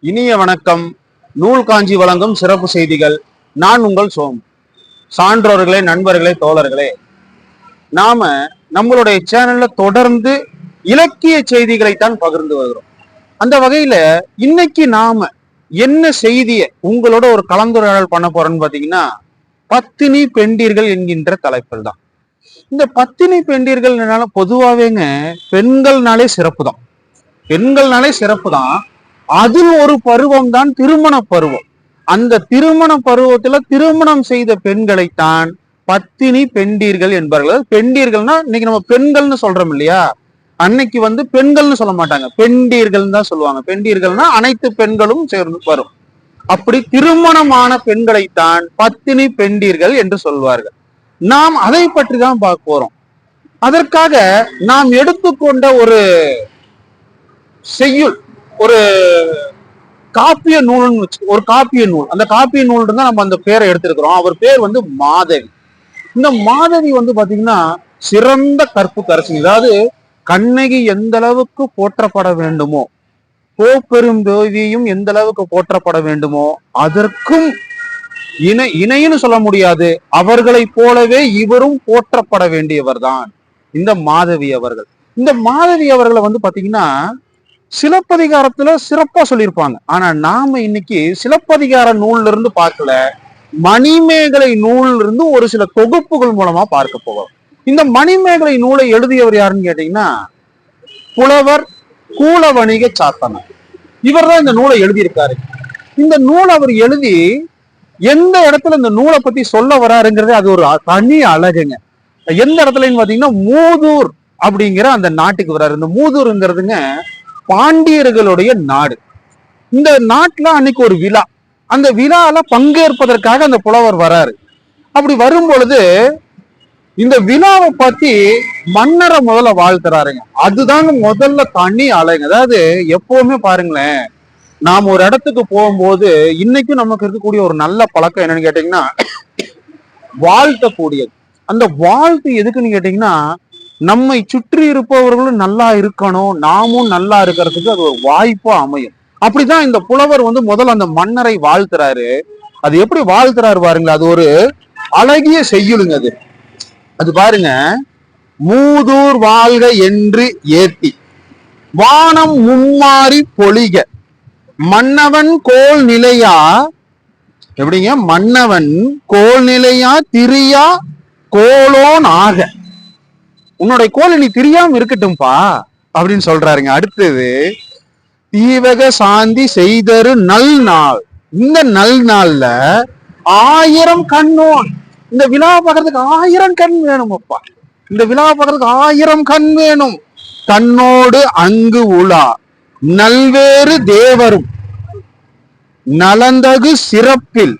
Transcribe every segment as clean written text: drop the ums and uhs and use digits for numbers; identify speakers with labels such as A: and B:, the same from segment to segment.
A: இனிய வணக்கம். நூல் காஞ்சி வழங்கும் சிறப்பு செய்திகள். நான் உங்கள் சோம். சான்றோர்களே, நண்பர்களே, தோழர்களே, நாம நம்மளுடைய சேனல்ல தொடர்ந்து இலக்கிய செய்திகளைத்தான் பகிர்ந்து வருகிறோம். அந்த வகையில இன்னைக்கு நாம என்ன செய்திய உங்களோட ஒரு கலந்துரையாடல் பண்ண போறோம்னு பாத்தீங்கன்னா, பத்தினி பெண்டீர்கள் என்கின்ற தலைப்பில் தான். இந்த பத்தினி பெண்டீர்கள் பொதுவாவேங்க பெண்கள்னாலே சிறப்பு தான். பெண்கள்னாலே சிறப்பு தான். அதில் ஒரு பருவம் தான் திருமண பருவம். அந்த திருமண பருவத்துல திருமணம் செய்த பெண்களைத்தான் பத்தினி பெண்டீர்கள் என்பார்கள். பெண்டீர்கள்னா இன்னைக்கு நம்ம பெண்கள்னு சொல்றோம் இல்லையா, அன்னைக்கு பெண்கள்னு சொல்ல மாட்டாங்க, பெண்டீர்கள் தான் சொல்லுவாங்க. பெண்டீர்கள்னா அனைத்து பெண்களும் சேர்ந்து வரும். அப்படி திருமணமான பெண்களைத்தான் பத்தினி பெண்டீர்கள் என்று சொல்வார்கள். நாம் அதை பற்றி தான் பார்க்க போறோம். அதற்காக நாம் எடுத்துக்கொண்ட ஒரு செய்யுள், ஒரு காப்பிய நூல்னு வச்சு, ஒரு காப்பிய நூல். அந்த காப்பிய நூல் தான் நம்ம அந்த பேரை எடுத்திருக்கிறோம். அவர் பேர் மாதவி. இந்த மாதவி பாத்தீங்கன்னா சிறந்த கற்புக்கரசி. அதாவது கண்ணகி எந்த அளவுக்கு போற்றப்பட வேண்டுமோ, கோப்பெரும் தேவியும் எந்த அளவுக்கு போற்றப்பட வேண்டுமோ, அதற்கும் இணைன்னு சொல்ல முடியாது. அவர்களை போலவே இவரும் போற்றப்பட வேண்டியவர் தான் இந்த மாதவி அவர்கள். இந்த மாதவி அவர்களை பாத்தீங்கன்னா சிலப்பதிகாரத்துல சிறப்பா சொல்லியிருப்பாங்க. ஆனா நாம இன்னைக்கு சிலப்பதிகார நூல்ல இருந்து பார்க்கல, மணிமேகலை நூல்ல இருந்து ஒரு சில தொகுப்புகள் மூலமா பார்க்க போகிறோம். இந்த மணிமேகலை நூலை எழுதியவர் யாருன்னு கேட்டீங்கன்னா, புலவர் கூலவணிக சாத்தனார். இவர் தான் இந்த நூலை எழுதியிருக்காரு. இந்த நூல் அவர் எழுதி எந்த இடத்துல இந்த நூலை பத்தி சொல்ல வராருங்கிறது அது ஒரு தனி அழகுங்க. எந்த இடத்துலன்னு பாத்தீங்கன்னா, மூதூர் அப்படிங்கிற அந்த நாட்டுக்கு வர்றாரு. இந்த மூதூருங்கிறதுங்க பாண்டியர்களுடைய நாடு. இந்த நாட்டுல அன்னைக்கு ஒரு விழா. அந்த விழால பங்கேற்பதற்காக அந்த புலவர் வராரு. அப்படி வரும் பொழுது இந்த விழாவை பத்தி மன்னரை முதல்ல வாழ்த்துறாருங்க. அதுதாங்க முதல்ல தனி அலைங்க. அதாவது எப்பவுமே பாருங்களேன், நாம் ஒரு இடத்துக்கு போகும்போது இன்னைக்கும் நமக்கு இருக்கக்கூடிய ஒரு நல்ல பழக்கம் என்னன்னு கேட்டீங்கன்னா, வாழ்த்தக்கூடியது. அந்த வாழ்த்து எதுக்குன்னு கேட்டீங்கன்னா, நம்மை சுற்றி இருப்பவர்களும் நல்லா இருக்கணும், நாமும் நல்லா இருக்கிறதுக்கு அது ஒரு வாய்ப்பா அமையும். அப்படிதான் இந்த புலவர் முதல்ல அந்த மன்னரை வாழ்த்துறாரு. அது எப்படி வாழ்த்துறாரு பாருங்களா, அது ஒரு அழகிய செய்யுளுங்க. அது பாருங்க, மூதூர் வாழ்க என்று ஏத்தி வானம் மும்மாறி பொழிக மன்னவன் கோல் நிலையா. எப்படிங்க? மன்னவன் கோல் நிலையா திரியா கோலோன் ஆக. உன்னுடைய கோல் நீ தெரியாம இருக்கட்டும்பா அப்படின்னு சொல்றாருங்க. அடுத்தது, தீவக சாந்தி செய்தரு நல் நாள். இந்த நல் நாள்ல 1000 கண்ணோன். இந்த விழா பார்க்கறதுக்கு 1000 கண் வேணும் அப்பா. இந்த விழா பார்க்கறதுக்கு 1000 கண் வேணும். தன்னோடு அங்கு உலா நல்வேறு தேவரும் நலந்தகு சிறப்பில்.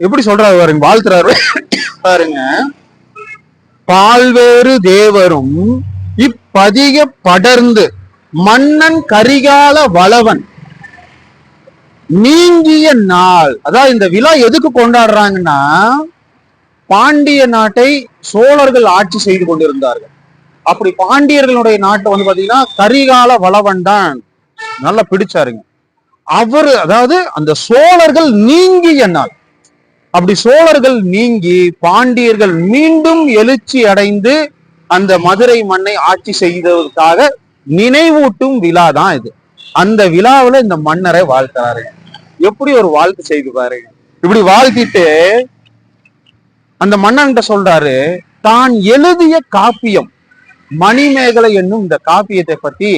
A: எப்படி சொல்றாரு பாருங்க, வாழ்த்துறாரு பாருங்க. பால்வேறு தேவரும் இப்பதிக படர்ந்து மன்னன் கரிகால வளவன் நீங்கிய நாள். அதாவது இந்த விழா எதுக்கு கொண்டாடுறாங்கன்னா, பாண்டிய நாட்டை சோழர்கள் ஆட்சி செய்து கொண்டிருந்தார்கள். அப்படி பாண்டியர்களுடைய நாட்டை பாத்தீங்கன்னா கரிகால வளவன் தான் நல்லா பிடிச்சாருங்க. அவரு, அதாவது அந்த சோழர்கள் நீங்கிய நாள். அப்படி சோழர்கள் நீங்கி பாண்டியர்கள் மீண்டும் எழுச்சி அடைந்து அந்த மதுரை மண்ணை ஆட்சி செய்ததற்காக நினைவூட்டும் விழா தான் இது. அந்த விழாவில் இந்த மன்னரை வாழ்த்துறாரு. எப்படி ஒரு வாழ்த்து செய்து பாருங்க. இப்படி வாழ்த்திட்டு அந்த மன்னன் சொல்றாரு, தான் எழுதிய காப்பியம் மணிமேகலை என்னும் இந்த காப்பியத்தை பத்தி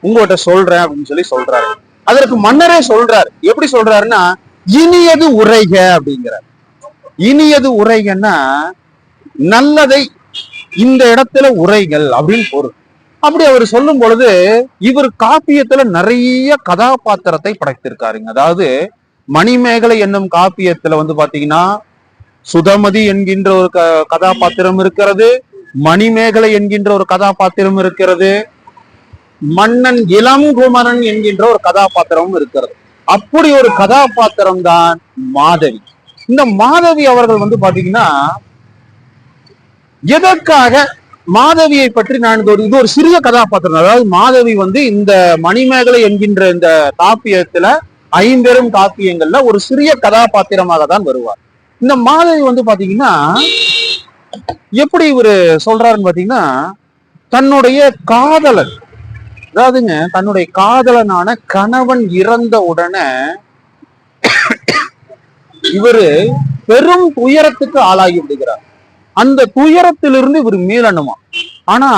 A: உங்கள்கிட்ட சொல்றேன் அப்படின்னு சொல்றாரு. அதற்கு மன்னரே சொல்றாரு. எப்படி சொல்றாருன்னா, இனியது உரைக அப்படிங்கிறார். இனியது உரைகன்னா நல்லதை இந்த இடத்துல உரைகள் அப்படின்னு பொருள். அப்படி அவர் சொல்லும் பொழுது, இவர் காப்பியத்துல நிறைய கதாபாத்திரத்தை படைத்திருக்காருங்க. அதாவது மணிமேகலை என்னும் காப்பியத்துல பாத்தீங்கன்னா சுதமதி என்கின்ற ஒரு கதாபாத்திரம் இருக்கிறது, மணிமேகலை என்கின்ற ஒரு கதாபாத்திரம் இருக்கிறது, மன்னன் இளங்குமரன் என்கின்ற ஒரு கதாபாத்திரமும் இருக்கிறது. அப்படி ஒரு கதாபாத்திரம் தான் மாதவி. இந்த மாதவி அவர்கள் பாத்தீங்கன்னா எதற்காக மாதவியை பற்றி நான் இது ஒரு சிறிய கதாபாத்திரம். அதாவது மாதவி வந்து இந்த மணிமேகலை என்கின்ற இந்த காப்பியத்துல, ஐம்பெரும் காப்பியங்கள்ல ஒரு சிறிய கதாபாத்திரமாக தான் வருவார். இந்த மாதவி வந்து பாத்தீங்கன்னா எப்படி இவரு சொல்றாருன்னு பாத்தீங்கன்னா, தன்னுடைய காதலன், அதாவதுங்க தன்னுடைய காதலனான கணவன் இறந்த உடனே இவரு பெரும் துயரத்துக்கு ஆளாகி விடுகிறார். அந்த துயரத்திலிருந்து இவர் மீளணுமா. ஆனா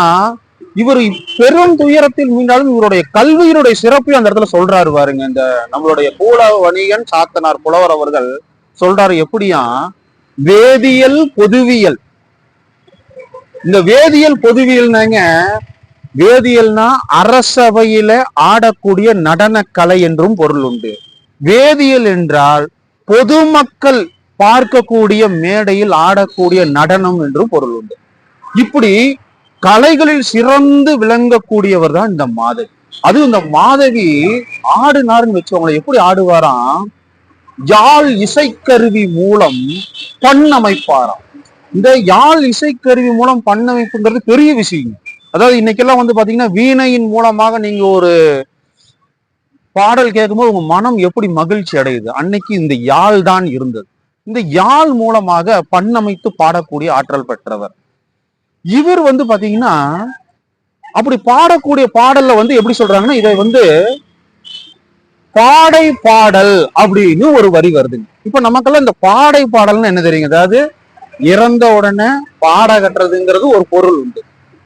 A: இவர் பெரும் துயரத்தில் மீண்டாலும் இவருடைய கல்வியினுடைய சிறப்பையும் அந்த இடத்துல சொல்றாரு பாருங்க. இந்த நம்மளுடைய பூல வணிகன் சாத்தனார் புலவர் அவர்கள் சொல்றாரு எப்படியா, வேதியியல் பொதுவியல். இந்த வேதியியல் பொதுவியல்னாங்க, வேதியியல்னா அரசவையில ஆடக்கூடிய நடன கலை என்றும் பொருள் உண்டு. வேதியியல் என்றால் பொதுமக்கள் பார்க்கக்கூடிய மேடையில் ஆடக்கூடிய நடனம் என்றும் பொருள் உண்டு. இப்படி கலைகளில் சிறந்து விளங்கக்கூடியவர் தான் இந்த மாதவி. அது இந்த மாதவி ஆடுனாருன்னு வச்சவங்களை எப்படி ஆடுவாராம், யாழ் இசைக்கருவி மூலம் பண்ணமைப்பாராம். இந்த யாழ் இசைக்கருவி மூலம் பண்ணமைப்புங்கிறது பெரிய விஷயம். அதாவது இன்னைக்கெல்லாம் வந்து பாத்தீங்கன்னா வீணையின் மூலமாக நீங்க ஒரு பாடல் கேட்கும்போது உங்க மனம் எப்படி மகிழ்ச்சி அடையுது. அன்னைக்கு இந்த யாழ் தான் இருந்தது. இந்த யாழ் மூலமாக பண்ணமைத்து பாடக்கூடிய ஆற்றல் பெற்றவர் இவர். வந்து பாத்தீங்கன்னா அப்படி பாடக்கூடிய பாடல்ல வந்து எப்படி சொல்றாங்கன்னா, இதை வந்து பாடை பாடல் அப்படின்னு ஒரு வரி வருதுங்க. இப்ப நமக்கெல்லாம் இந்த பாடை பாடல்னு என்ன தெரியுங்க, அதாவது இறந்த உடனே பாட கட்டுறதுங்கிறது ஒரு பொருள் உண்டு.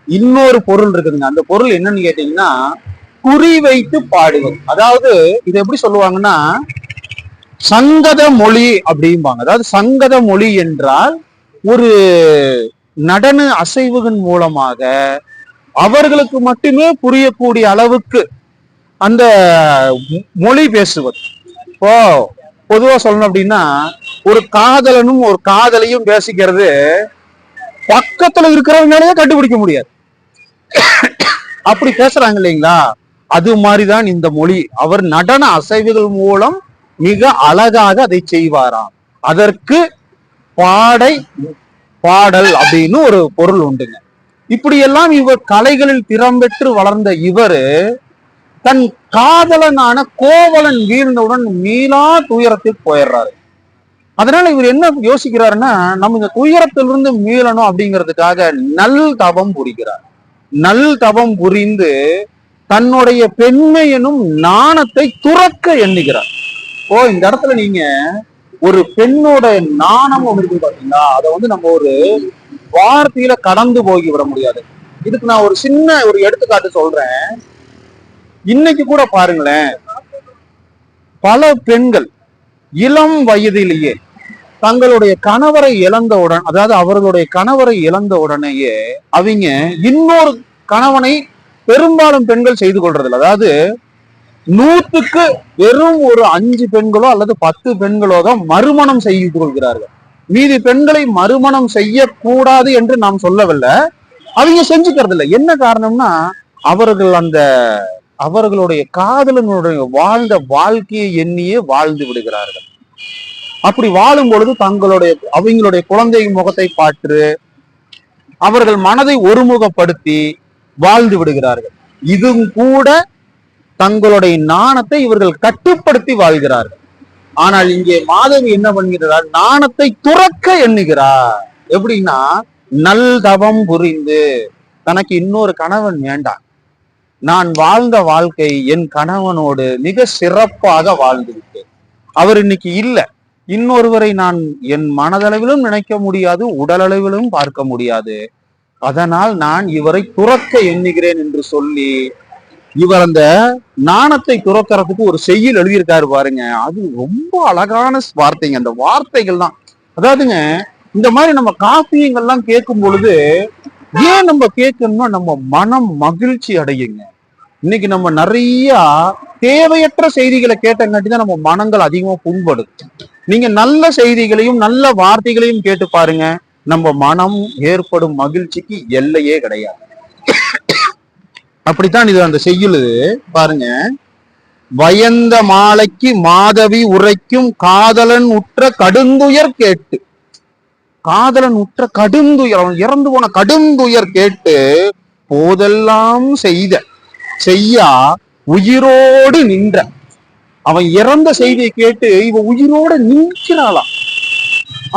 A: இன்னொரு பொருள் இருக்குதுங்க. அந்த பொருள் என்னன்னு கேட்டீங்கன்னா, குறி வைத்து பாடுவது. அதாவது இது எப்படி சொல்லுவாங்கன்னா, சங்கத மொழி அப்படிம்பாங்க. அதாவது சங்கத மொழி என்றால் ஒரு நடன அசைவுகள் மூலமாக அவர்களுக்கு மட்டுமே புரியக்கூடிய அளவுக்கு அந்த மொழி பேசுவது. இப்போ பொதுவா சொல்லணும் அப்படின்னா, ஒரு காதலனும் ஒரு காதலையும் பேசிக்கிறது பக்கத்துல இருக்கிறவங்களாலேயே கண்டுபிடிக்க முடியாது. அப்படி பேசுறாங்க இல்லைங்களா, அது மாதிரிதான் இந்த மொழி. அவர் நடன அசைவுகள் மூலம் மிக அழகாக அதை செய்வாராம். அதற்கு பாடை பாடல் அப்படின்னு ஒரு பொருள் உண்டுங்க. இப்படியெல்லாம் இவர் கலைகளில் திறம் பெற்று வளர்ந்த இவர் தன் காதலனான கோவலன் வீழ்ந்தவுடன் மீளா துயரத்தில் போயிடுறாரு. அதனால இவர் என்ன யோசிக்கிறாருன்னா, நம்ம இந்த துயரத்திலிருந்து மீளணும் அப்படிங்கிறதுக்காக நல் தவம் புரிகிறார். நல் தவம் புரிந்து தன்னுடைய பெண்மையனும் நாணத்தை துறக்க எண்ணுகிறார். ஓ, இந்த இடத்துல நீங்க ஒரு பெண்ணோட நாணம் இருக்கு பாத்தீங்களா, அதை வந்து நம்ம ஒரு வார்த்தையில கடந்து போகி விட முடியாது. இதுக்கு நான் ஒரு சின்ன ஒரு எடுத்துக்காட்டு சொல்றேன். இன்னைக்கு கூட பாருங்களேன், பல பெண்கள் இளம் வயதிலேயே தங்களுடைய கணவரை இழந்தவுடன், அதாவது அவர்களுடைய கணவரை இழந்த உடனேயே அவங்க இன்னொரு கணவனை பெரும்பாலும் பெண்கள் செய்து கொள்றதில்லை. அதாவது 100க்கு வெறும் ஒரு 5 பெண்களோ அல்லது 10 பெண்களோ தான் மறுமணம் செய்து கொள்கிறார்கள். மீதி பெண்களை மறுமணம் செய்யக்கூடாது என்று நாம் சொல்லவில்லை, அவங்க செஞ்சுக்கிறது இல்லை. என்ன காரணம்னா, அவர்கள் அந்த அவர்களுடைய காதலனுடைய வாழ்ந்த வாழ்க்கையை எண்ணியே வாழ்ந்து விடுகிறார்கள். அப்படி வாழும் பொழுது அவங்களுடைய குழந்தை முகத்தை பார்த்து அவர்கள் மனதை ஒருமுகப்படுத்தி வாழ்ந்து விடுகிறார்கள். இதுவும் கூட தங்களுடைய நாணத்தை இவர்கள் கட்டுப்படுத்தி வாழ்கிறார்கள். ஆனால் இங்கே மாதவி என்ன பண்ணுகிறார், நாணத்தை துறக்க எண்ணுகிறார். எப்படின்னா, நல் தவம் புரிந்து தனக்கு இன்னொரு கணவன் வேண்டாம், நான் வாழ்ந்த வாழ்க்கை என் கணவனோடு மிக சிறப்பாக வாழ்ந்து விட்டேன், அவர் இன்னைக்கு இல்லை, இன்னொருவரை நான் என் மனதளவிலும் நினைக்க முடியாது, உடலளவிலும் பார்க்க முடியாது, அதனால் நான் இவரை துறக்க எண்ணுகிறேன் என்று சொல்லி இவர் அந்த நாணத்தை துறக்கிறதுக்கு ஒரு செய்யுள் எழுதியிருக்காரு பாருங்க. அது ரொம்ப அழகான வார்த்தைங்க. அந்த வார்த்தைகள் தான், அதாவதுங்க இந்த மாதிரி நம்ம காப்பியங்கள்லாம் கேட்கும் பொழுது ஏன் நம்ம கேட்கணும்னா நம்ம மனம் மகிழ்ச்சி அடையுங்க. இன்னைக்கு நம்ம நிறைய தேவையற்ற செய்திகளை கேட்டங்காட்டி தான் நம்ம மனங்கள் அதிகமா புண்படுது. நீங்க நல்ல செய்திகளையும் நல்ல வார்த்தைகளையும் கேட்டு பாருங்க, நம்ம மனம் ஏற்படும் மகிழ்ச்சிக்கு எல்லையே கிடையாது. அப்படித்தான் இது அந்த செய்யுள் பாருங்க. வயந்த மாலைக்கு மாதவி உரைக்கும் காதலன் உற்ற கடுந்துயர் கேட்டு. காதலன் உற்ற கடுந்துயர், அவன் இறந்து போன கடுந்துயர் கேட்டு போதெல்லாம் செய்யா உயிரோடு நின்ற. அவன் இறந்த செய்தியை கேட்டு இவ உயிரோடு நிற்கிறாளாம்.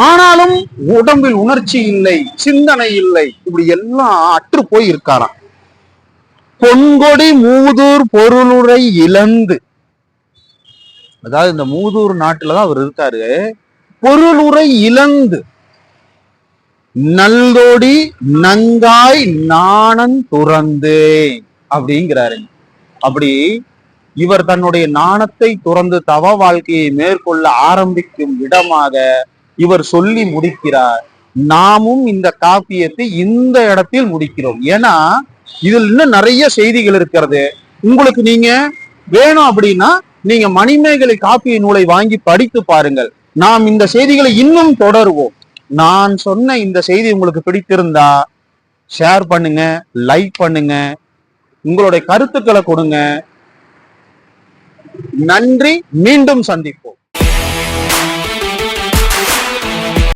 A: ஆனாலும் உடம்பில் உணர்ச்சி இல்லை, சிந்தனை இல்லை, இப்படி எல்லாம் அற்று போய் இருக்காராம். பொன்கொடி மூதூர் பொருளுரை இழந்து, அதாவது இந்த மூதூர் நாட்டுலதான் அவர் இருக்காரு. பொருளுரை இழந்து நல்தோடி நங்காய் நாணன் துறந்து அப்படிங்கிறாரு. அப்படி இவர் தன்னுடைய நாணத்தை துறந்து தவ வாழ்க்கையை மேற்கொள்ள ஆரம்பிக்கும் விடமாக இவர் சொல்லி முடிக்கிறார். நாமும் இந்த காப்பியத்தை இந்த இடத்தில் முடிக்கிறோம். ஏன்னா இதில் இன்னும் நிறைய செய்திகள் இருக்கிறது. உங்களுக்கு நீங்க வேணும் அப்படின்னா நீங்க மணிமேகலை காப்பிய நூலை வாங்கி படித்து பாருங்கள். நாம் இந்த செய்திகளை இன்னும் தொடருவோம். நான் சொன்ன இந்த செய்தி உங்களுக்கு பிடித்திருந்தா ஷேர் பண்ணுங்க, லைக் பண்ணுங்க, உங்களுடைய கருத்துக்களை கொடுங்க. நன்றி. மீண்டும் சந்திப்போம்.